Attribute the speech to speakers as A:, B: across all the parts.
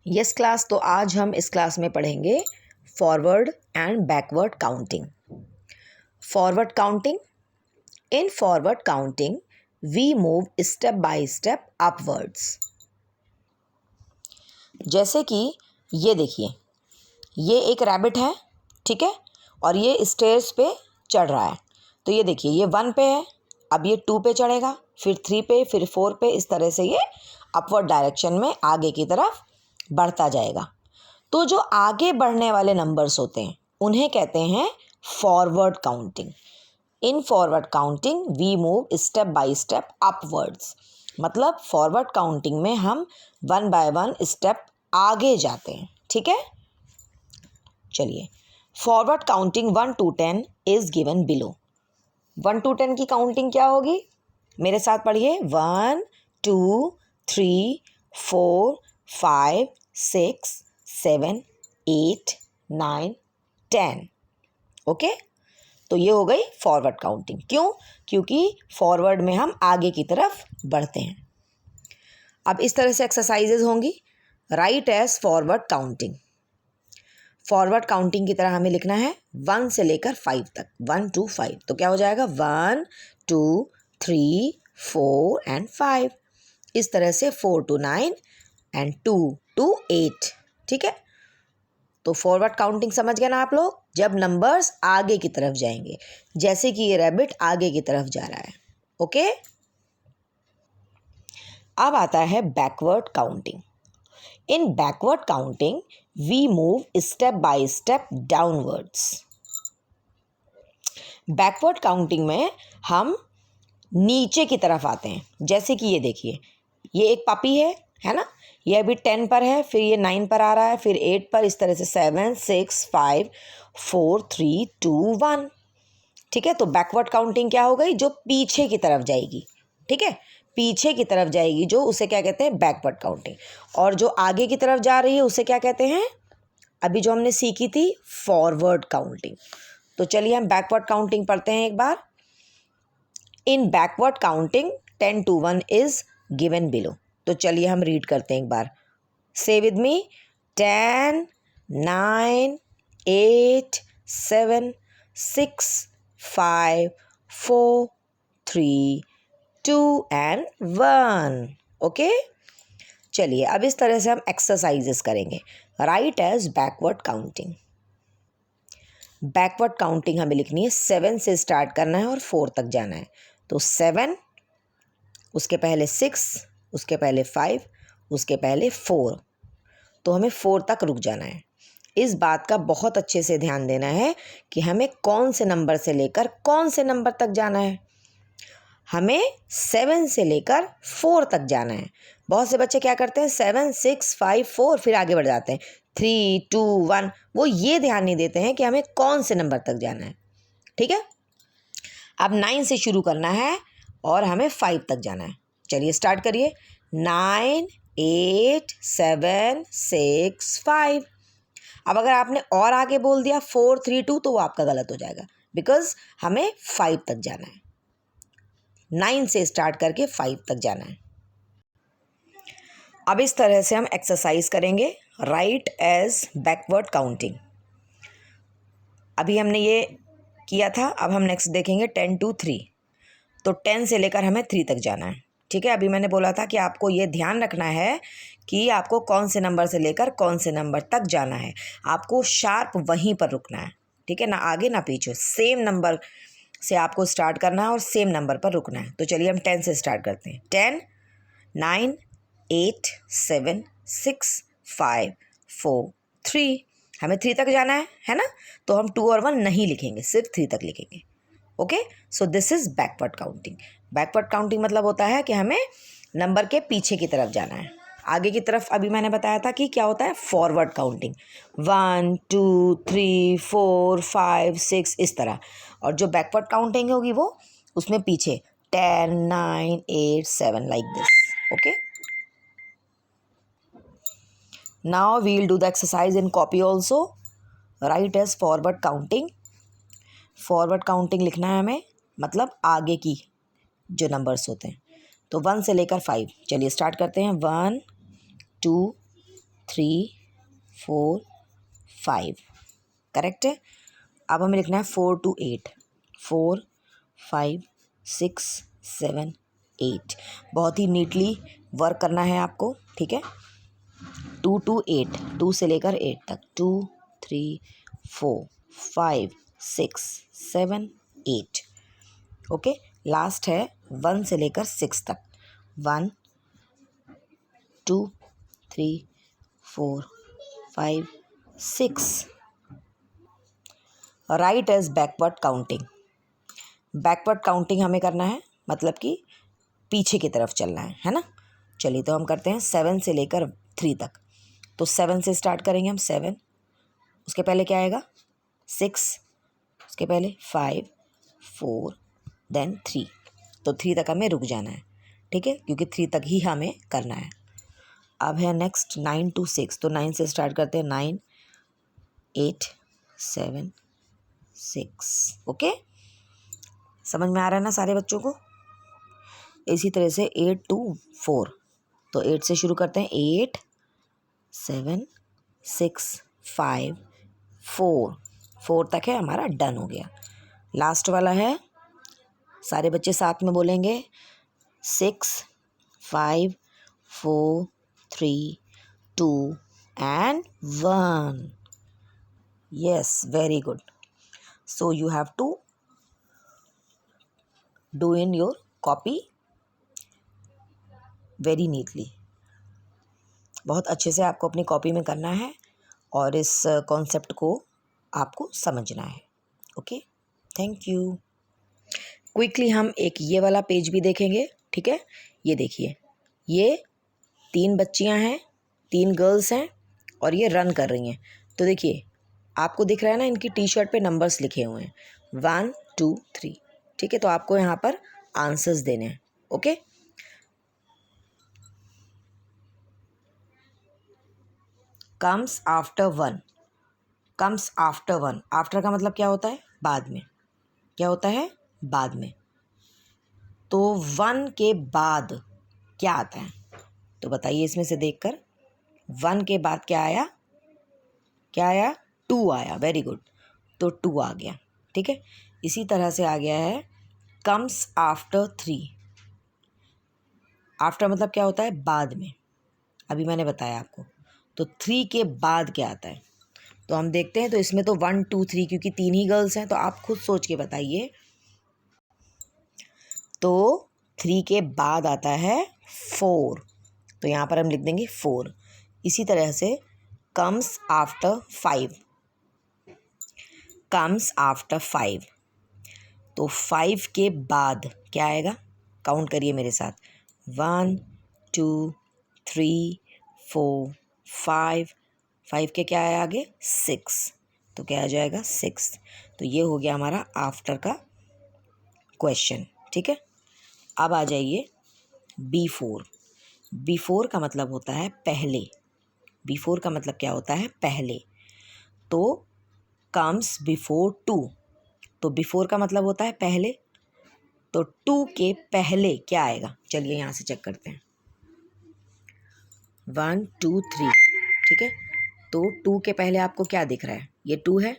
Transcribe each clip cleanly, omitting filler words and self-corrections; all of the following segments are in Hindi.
A: यस क्लास, तो आज हम इस क्लास में पढ़ेंगे forward and backward counting. Forward counting, in forward counting we move step by step upwards. जैसे कि ये देखिए, ये एक रैबिट है, ठीक है, और ये स्टेयर्स पे चढ़ रहा है। तो ये देखिए, ये 1 पे है, अब ये 2 पे चढ़ेगा, फिर 3 पे, फिर 4 पे, इस तरह से ये अपवर्ड डायरेक्शन में आगे की तरफ बढ़ता जाएगा। तो जो आगे बढ़ने वाले नंबर्स होते हैं उन्हें कहते हैं forward counting. In forward counting we move step by step upwards. मतलब फॉरवर्ड काउंटिंग में हम 1 बाय 1 स्टेप आगे जाते हैं, ठीक है। चलिए, forward counting 1 to 10 is given below. 1 to 10 की काउंटिंग क्या होगी, मेरे साथ पढ़िए। 1 2 3 4 5 6 7 8 9 10। ओके, तो ये हो गई फॉरवर्ड काउंटिंग। क्यों? क्योंकि फॉरवर्ड में हम आगे की तरफ बढ़ते हैं। अब इस तरह से एक्सरसाइजेज होंगी। Write as forward counting. Forward counting की तरह हमें लिखना है 1 से लेकर 5 तक, 1 to 5। तो क्या हो जाएगा, 1 2 3 4 एंड 5। इस तरह से 4 to 9 एंड 2 to 8, ठीक है। तो फॉरवर्ड काउंटिंग समझ गए ना आप लोग, जब नंबर्स आगे की तरफ जाएंगे, जैसे कि ये रैबिट आगे की तरफ जा रहा है। ओके, अब आता है backward counting. In backward counting we move step by step downwards. Backward counting में हम नीचे की तरफ आते हैं। जैसे कि ये देखिए, ये एक पपी है ना, ये अभी 10 पर है, फिर ये 9 पर आ रहा है, फिर 8 पर, इस तरह से 7 6 5 4 3 2 1, ठीक है। तो बैकवर्ड काउंटिंग क्या हो गई, जो पीछे की तरफ जाएगी, ठीक है, पीछे की तरफ जाएगी, जो उसे क्या कहते हैं, बैकवर्ड काउंटिंग। और जो आगे की तरफ जा रही है उसे क्या कहते हैं, अभी जो हमने सीखी थी, फॉरवर्ड काउंटिंग। तो चलिए हम बैकवर्ड काउंटिंग पढ़ते हैं एक बार। In backward counting 10 to 1 is given below. तो चलिए हम रीड करते हैं एक बार, से विद मी। 10 9 8 7 6 5 4 3 2 एंड 1। ओके, चलिए अब इस तरह से हम एक्सरसाइजेस करेंगे। Write as backward counting. Backward counting हमें लिखनी है, 7 से स्टार्ट करना है और 4 तक जाना है। तो 7, उसके पहले 6, उसके पहले 5, उसके पहले 4। तो हमें 4 तक रुक जाना है। इस बात का बहुत अच्छे से ध्यान देना है कि हमें कौन से नंबर से लेकर कौन से नंबर तक जाना है। हमें 7 से लेकर 4 तक जाना है। बहुत से बच्चे क्या करते हैं, 7 6 5 4 फिर आगे बढ़ जाते हैं, 3 2 1। वो ये ध्यान नहीं देते हैं कि हमें कौन से नंबर तक जाना है, ठीक है। अब 9 से शुरू करना है और हमें 5 तक जाना है। चलिए स्टार्ट करिए। 9 8 7 6 5। अब अगर आपने और आगे बोल दिया 4 3 2, तो वो आपका गलत हो जाएगा, बिकॉज हमें 5 तक जाना है। 9 से स्टार्ट करके 5 तक जाना है। अब इस तरह से हम एक्सरसाइज करेंगे। Write as backward counting. अभी हमने ये किया था, अब हम नेक्स्ट देखेंगे 10 to 3। तो 10 से लेकर हमें 3 तक जाना है, ठीक है। अभी मैंने बोला था कि आपको ये ध्यान रखना है कि आपको कौन से नंबर से लेकर कौन से नंबर तक जाना है। आपको शार्प वहीं पर रुकना है, ठीक है, ना आगे ना पीछे। सेम नंबर से आपको स्टार्ट करना है और सेम नंबर पर रुकना है। तो चलिए हम 10 से स्टार्ट करते हैं। 10 9 8 7 6 5 4 3। हमें 3 तक जाना है ना। तो हम 2 और 1 नहीं लिखेंगे, सिर्फ 3 तक लिखेंगे। Okay, so this is backward counting. Backward counting मतलब होता है कि हमें नंबर के पीछे की तरफ जाना है। आगे की तरफ अभी मैंने बताया था कि क्या होता है, फॉरवर्ड काउंटिंग। 1 2 3 4 5 6, इस तरह। और जो बैकवर्ड काउंटिंग होगी वो उसमें पीछे 10 9 8 7 like this. Okay, now we will do the exercise in copy also. Write as forward counting. Forward counting लिखना है हमें, मतलब आगे की जो नंबर्स होते हैं। तो 1 से लेकर 5। चलिए स्टार्ट करते हैं। 1 2 3 4 5, करेक्ट है। अब हमें लिखना है 4 to 8, 4 5 6 7 8। बहुत ही नीटली वर्क करना है आपको, ठीक है। 2 to 8, 2 से लेकर 8 तक, 2 3 4 5 6 7 8, ओके। लास्ट है 1 से लेकर 6 तक, 1 2 3 4 5 6। Write as backward counting. Backward counting हमें करना है, मतलब कि पीछे की तरफ चलना है ना। चलिए तो हम करते हैं 7 से लेकर 3 तक। तो 7 से स्टार्ट करेंगे हम, 7, उसके पहले क्या आएगा 6, उसके पहले 5 4 देन 3। तो 3 तक हमें रुक जाना है, ठीक है, क्योंकि 3 तक ही हमें करना है। अब है नेक्स्ट 9 to 6, तो 9 से स्टार्ट करते हैं, 9 8 7 6, ओके। समझ में आ रहा है ना सारे बच्चों को। इसी तरह से 8 to 4, तो 8 से शुरू करते हैं, 8 7 6 5 4, 4 तक है हमारा, डन हो गया। लास्ट वाला है, सारे बच्चे साथ में बोलेंगे, 6 5 4 3 2 and 1। yes, very good. So you have to do in your copy very neatly। बहुत अच्छे से आपको अपनी कॉपी में करना है और इस कॉन्सेप्ट को आपको समझना है, ओके। Thank you. क्विकली हम एक ये वाला पेज भी देखेंगे, ठीक है। ये देखिए, ये 3 बच्चियां हैं, 3 गर्ल्स हैं और ये रन कर रही हैं। तो देखिए आपको दिख रहा है ना, इनकी टी शर्ट पे नंबर्स लिखे हुए हैं 1 2 3, ठीक है। तो आपको यहाँ पर आंसर्स देने हैं, okay. Comes after 1, comes after 1, after का मतलब क्या होता है, बाद में। क्या होता है, बाद में। तो 1 के बाद क्या आता है, तो बताइए इसमें से देखकर। 1 के बाद क्या आया, क्या आया, 2 आया, वेरी गुड। तो 2 आ गया, ठीक है। इसी तरह से आ गया है कम्स आफ्टर 3। आफ्टर मतलब क्या होता है, बाद में, अभी मैंने बताया आपको। तो 3 के बाद क्या आता है, तो हम देखते हैं। तो इसमें तो 1 2 3, क्योंकि 3 ही गर्ल्स हैं, तो आप खुद सोच के बताइए। तो 3 के बाद आता है 4, तो यहाँ पर हम लिख देंगे 4। इसी तरह से कम्स आफ्टर 5, कम्स आफ्टर 5, तो 5 के बाद क्या आएगा, काउंट करिए मेरे साथ, 1 2 3 4 5, 5 के क्या है आगे, 6, तो क्या आ जाएगा 6। तो ये हो गया हमारा आफ्टर का क्वेश्चन, ठीक है। अब आ जाइए B4। B4 का मतलब होता है पहले। B4 का मतलब क्या होता है, पहले। तो कम्स बिफोर 2, तो बिफोर का मतलब होता है पहले। तो 2 के पहले क्या आएगा, चलिए यहाँ से चेक करते हैं, 1 2 3, ठीक है। तो 2 के पहले आपको क्या दिख रहा है, ये 2 है।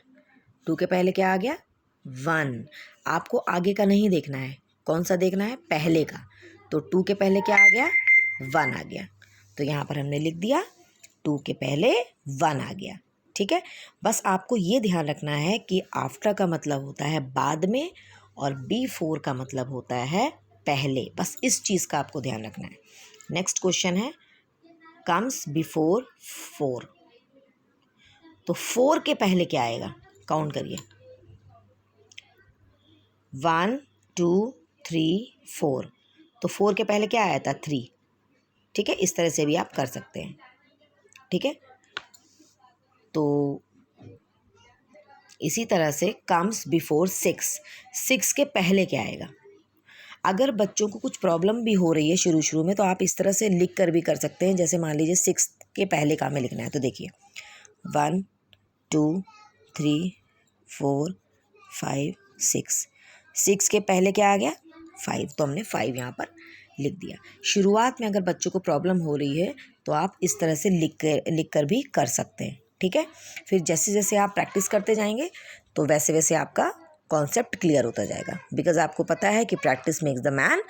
A: 2 के पहले क्या आ गया, 1। आपको आगे का नहीं देखना है, कौन सा देखना है, पहले का। तो 2 के पहले क्या आ गया, 1 आ गया। तो यहाँ पर हमने लिख दिया 2 के पहले 1 आ गया, ठीक है। बस आपको ये ध्यान रखना है कि आफ्टर का मतलब होता है बाद में और B4 का मतलब होता है पहले। बस इस चीज़ का आपको ध्यान रखना है। नेक्स्ट क्वेश्चन है कम्स बिफोर 4, तो 4 के पहले क्या आएगा, काउंट करिए, 1 2 3 4, तो 4 के पहले क्या आया था, 3, ठीक है। इस तरह से भी आप कर सकते हैं, ठीक है। तो इसी तरह से कम्स बिफोर 6, 6 के पहले क्या आएगा। अगर बच्चों को कुछ प्रॉब्लम भी हो रही है शुरू शुरू में, तो आप इस तरह से लिख कर भी कर सकते हैं। जैसे मान लीजिए 6 के पहले का हमें लिखना है, तो देखिए 1 2 3 4 5 6, 6 के पहले क्या आ गया, 5, तो हमने 5 यहाँ पर लिख दिया। शुरुआत में अगर बच्चों को प्रॉब्लम हो रही है तो आप इस तरह से लिख कर भी कर सकते हैं, ठीक है। फिर जैसे जैसे आप प्रैक्टिस करते जाएंगे तो वैसे वैसे आपका कॉन्सेप्ट क्लियर होता जाएगा, बिकॉज आपको पता है कि practice makes the man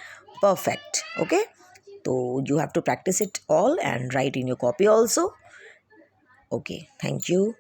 A: perfect. Okay, तो you have to practice it all and write in your copy also. Okay, thank you.